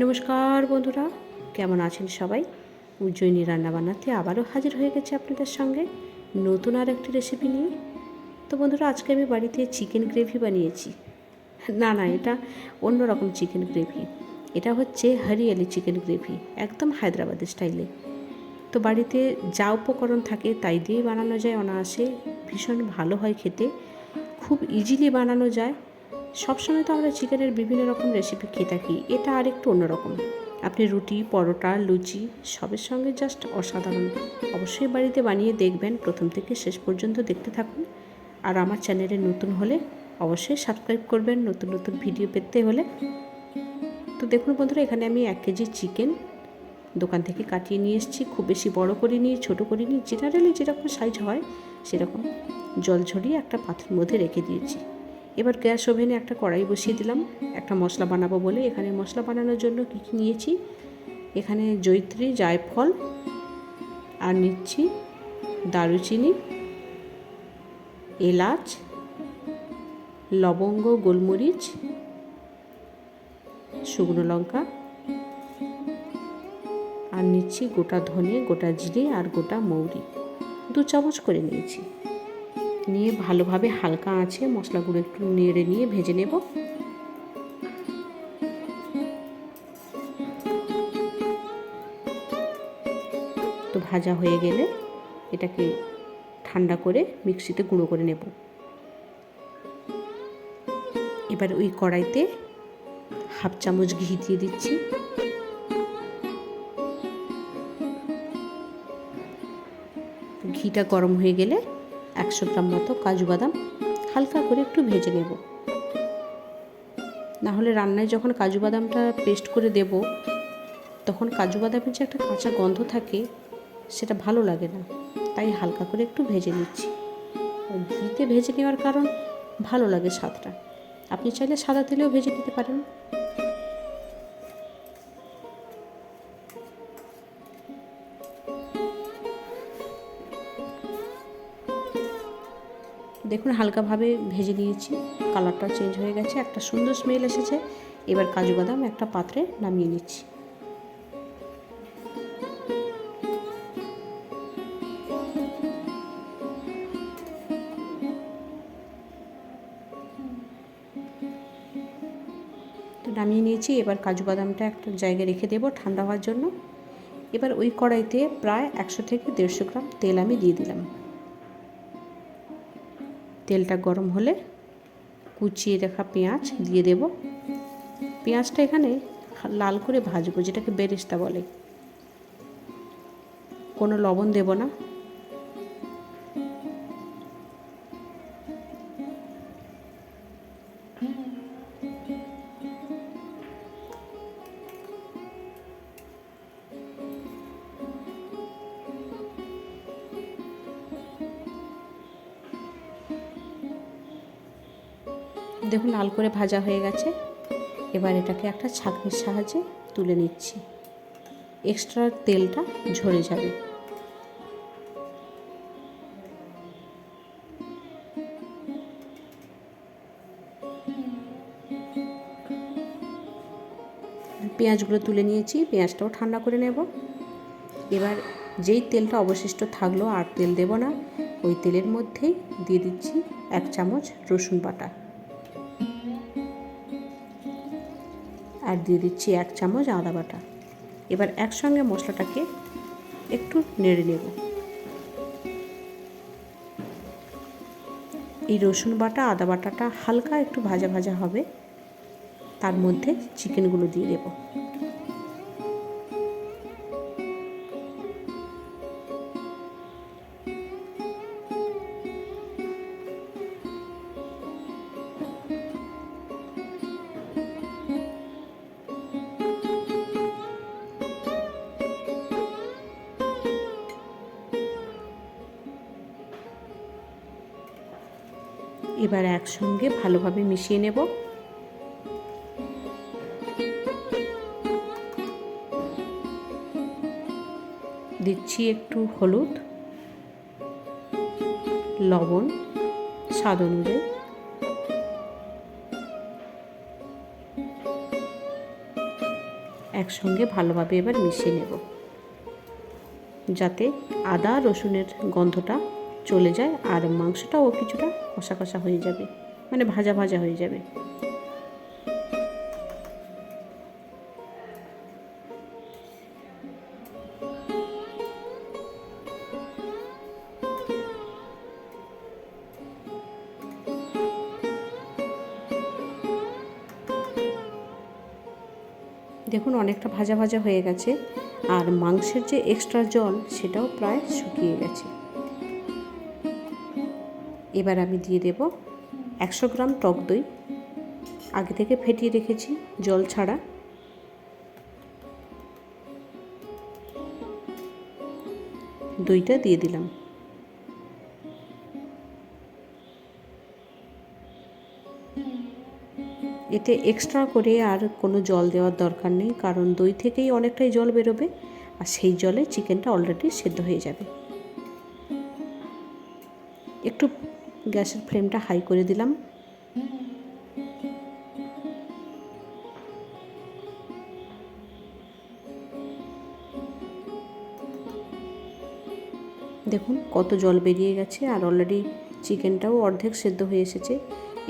নমস্কার বন্ধুরা, কেমন আছেন সবাই? উজ্জয়িনী রান্নাবান্নাতে আবারও হাজির হয়ে গেছে আপনাদের সঙ্গে নতুন আর একটি রেসিপি নিয়ে। তো বন্ধুরা, আজকে আমি বাড়িতে চিকেন গ্রেভি বানিয়েছি। না, এটা অন্যরকম চিকেন গ্রেভি। এটা হচ্ছে হরিয়ালি চিকেন গ্রেভি, একদম হায়দ্রাবাদি স্টাইলে। তো বাড়িতে যা উপকরণ থাকে তাই দিয়েই বানানো যায় অনায়াসে। ভীষণ ভালো হয় খেতে, খুব ইজিলি বানানো যায়। সবসময় তো আমরা চিকেনের বিভিন্ন রকম রেসিপি খেয়ে থাকি, এটা আর একটু অন্যরকম। আপনি রুটি, পরোটা, লুচি সবের সঙ্গে জাস্ট অসাধারণ। অবশ্যই বাড়িতে বানিয়ে দেখবেন, প্রথম থেকে শেষ পর্যন্ত দেখতে থাকুন। আর আমার চ্যানেলে নতুন হলে অবশ্যই সাবস্ক্রাইব করবেন নতুন নতুন ভিডিও পেতে হলে। তো দেখুন বন্ধুরা, এখানে আমি 1 কেজি চিকেন দোকান থেকে কাটিয়ে নিয়ে এসেছি। খুব বেশি বড় করিনি, ছোটো করিনি, জেনারেলি যেরকম সাইজ হয় সেরকম জল ঝরিয়ে একটা পাত্রের মধ্যে রেখে দিয়েছি। এবার গ্যাস ওভেনে একটা কড়াই বসিয়ে দিলাম, একটা মশলা বানাবো বলে। এখানে মশলা বানানোর জন্য কী কী নিয়েছি, এখানে জয়িত্রী, জায়ফল, আর নিচ্ছি দারুচিনি, এলাচ, লবঙ্গ, গোলমরিচ, শুকনো লঙ্কা, আর নিচ্ছি গোটা ধনে, গোটা জিরে আর গোটা মৌরি। 2 চামচ করে নিয়েছি। নিয়ে ভালোভাবে হালকা আঁচে মশলাগুলো একটু নেড়ে নিয়ে ভেজে নেব। তো ভাজা হয়ে গেলে এটাকে ঠান্ডা করে মিক্সিতে গুঁড়ো করে নেব। এবার ওই কড়াইতে 1/2 চামচ ঘি দিয়ে দিচ্ছি। ঘিটা গরম হয়ে গেলে 100 গ্রাম মতো কাজু বাদাম হালকা করে একটু ভেজে নেব। না হলে রান্নায় যখন কাজু বাদামটা পেস্ট করে দেব, তখন কাজু বাদামের যে একটা কাঁচা গন্ধ থাকে সেটা ভালো লাগে না, তাই হালকা করে একটু ভেজে নিচ্ছি। ঘিতে ভেজে নেওয়ার কারণ ভালো লাগে স্বাদটা। আপনি চাইলে সাদা তেলেও ভেজে নিতে পারেন। দেখুন হালকাভাবে ভেজে নিয়েছি, কালারটা চেঞ্জ হয়ে গেছে, একটা সুন্দর স্মেল এসেছে। এবার কাজু বাদাম একটা পাত্রে নামিয়ে নিচ্ছি। তো নামিয়ে নিয়েছি। এবার কাজু বাদামটা একটা জায়গায় রেখে দেবো ঠান্ডা হওয়ার জন্য। এবার ওই কড়াইতে প্রায় 100 থেকে 150 গ্রাম তেল আমি দিয়ে দিলাম। তেলটা গরম হলে কুচিয়ে রাখা পেঁয়াজ দিয়ে দেব। পেঁয়াজটা এখানে লাল করে ভাজবো, যেটাকে বেরেস্তা বলে। কোনো লবণ দেব না। দেখুন লাল করে ভাজা হয়ে গেছে। এবার এটাকে একটা ছাঁকনির সাহায্যে তুলে নিচ্ছি, এক্সট্রা তেলটা ঝরে যাবে। পেঁয়াজগুলো তুলে নিয়েছি, পেঁয়াজটাও ঠান্ডা করে নেব। এবার যেই তেলটা অবশিষ্ট থাকলো, আর তেল দেব না, ওই তেলের মধ্যেই দিয়ে দিচ্ছি 1 চামচ রসুন বাটা, আর দিয়ে দিচ্ছি 1 চামচ আদা বাটা। এবার একসঙ্গে মশলাটাকে একটু নেড়ে নেব। এই রসুন বাটা, আদা বাটাটা হালকা একটু ভাজা ভাজা হবে, তার মধ্যে চিকেনগুলো দিয়ে দেব। এবার একসঙ্গে ভালোভাবে মিশিয়ে নেব। দিচ্ছি একটু হলুদ, লবণ স্বাদ অনুযায়ী, একসঙ্গে ভালোভাবে এবার মিশিয়ে নেব, যাতে আদা রসুনের গন্ধটা চলে যায় আর মাংসটাও কিছুটা কষা কষা হয়ে যাবে, মানে ভাজা ভাজা হয়ে যাবে। দেখুন অনেকটা ভাজা ভাজা হয়ে গেছে আর মাংসের যে এক্সট্রা জল সেটাও প্রায় শুকিয়ে গেছে। এবার আমি দিয়ে দেব 100 গ্রাম টক দই, আগে থেকে ফেটিয়ে রেখেছি জল ছাড়া। দইটা দিয়ে দিলাম। এতে এক্সট্রা করে আর কোনো জল দেওয়ার দরকার নেই, কারণ দই থেকেই অনেকটাই জল বেরোবে আর সেই জলে চিকেনটা অলরেডি সেদ্ধ হয়ে যাবে। একটু গ্যাসের ফ্লেমটা হাই করে দিলাম। দেখুন কত জল বেরিয়ে গেছে আর অলরেডি চিকেনটাও অর্ধেক সেদ্ধ হয়ে এসেছে।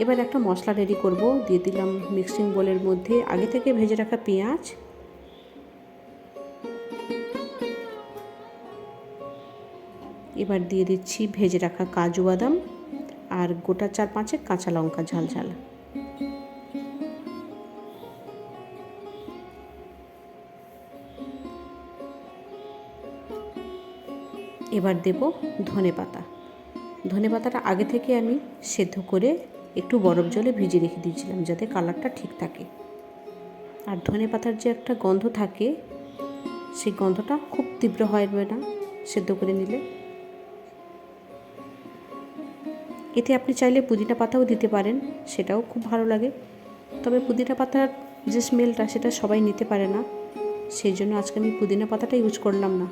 এবার একটা মশলা রেডি করব। দিয়ে দিলাম মিক্সিং বোলের মধ্যে আগে থেকে ভেজে রাখা পেঁয়াজ, এবার দিয়ে দিচ্ছি ভেজে রাখা কাজু বাদাম আর গোটা 4-5 কাঁচা লঙ্কা ঝাল ঝাল। এবার দেব ধনেপাতা। ধনেপাতাটা আগে থেকে আমি সেদ্ধ করে একটু বরফ জলে ভিজিয়ে রেখে দিয়েছিলাম যাতে কালারটা ঠিক থাকে। আর ধনেপাতার যে একটা গন্ধ থাকে সেই গন্ধটা খুব তীব্র হবে না সেদ্ধ করে নিলে। এতে আপনি চাইলে পুদিনা পাতাও দিতে পারেন, সেটাও খুব ভালো লাগে। তবে পুদিনা পাতার যে স্মেলটা সেটা সবাই নিতে পারে না, সেই জন্য আজকে আমি পুদিনা পাতাটা ইউজ করলাম না।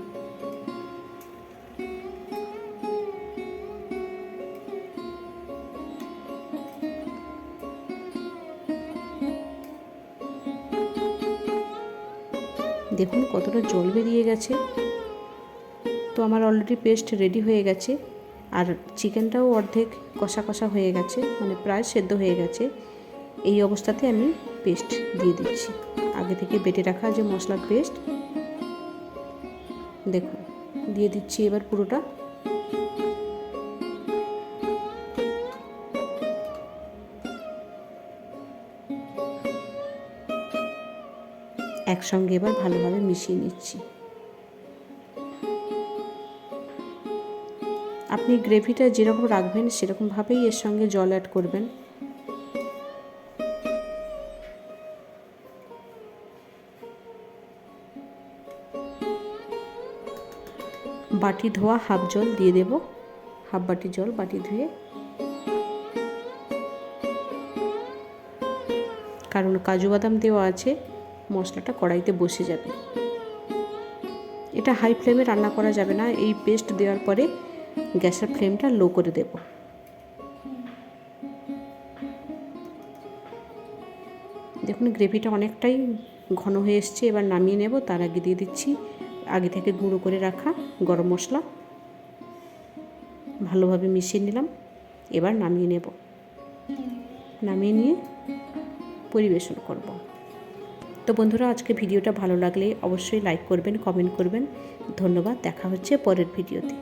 দেখুন কতটা জল বেরিয়ে গেছে। তো আমার অলরেডি পেস্ট রেডি হয়ে গেছে আর চিকেনটাও অর্ধেক কষা কষা হয়ে গেছে, মানে প্রায় সেদ্ধ হয়ে গেছে। এই অবস্থাতে আমি পেস্ট দিয়ে দিচ্ছি, আগে থেকে বেটে রাখা যে মশলার পেস্ট। দেখুন দিয়ে দিচ্ছি এবার পুরোটা। একসঙ্গে এবার ভালোভাবে মিশিয়ে নিচ্ছি। আপনি গ্রেভিটা যেরকম রাখবেন সেরকমভাবেই এর সঙ্গে জল অ্যাড করবেন। বাটি ধোয়া হাফ জল দিয়ে দেব, হাফ বাটি জল বাটি ধুয়ে, কারণ কাজু বাদাম দেওয়া আছে, মশলাটা কড়াইতে বসে যাবে। এটা হাই ফ্লেমে রান্না করা যাবে না, এই পেস্ট দেওয়ার পরে গ্যাসের ফ্লেমটা লো করে দেব। দেখুন গ্রেভিটা অনেকটাই ঘন হয়ে এসছে, এবার নামিয়ে নেব। তার আগে দিয়ে দিচ্ছি আগে থেকে গুঁড়ো করে রাখা গরম মশলা, ভালোভাবে মিশিয়ে নিলাম। এবার নামিয়ে নেব, নামিয়ে নিয়ে পরিবেশন করব। তো বন্ধুরা আজকে ভিডিওটা ভালো লাগলে অবশ্যই লাইক করবেন, কমেন্ট করবেন। ধন্যবাদ, দেখা হচ্ছে পরের ভিডিওতে।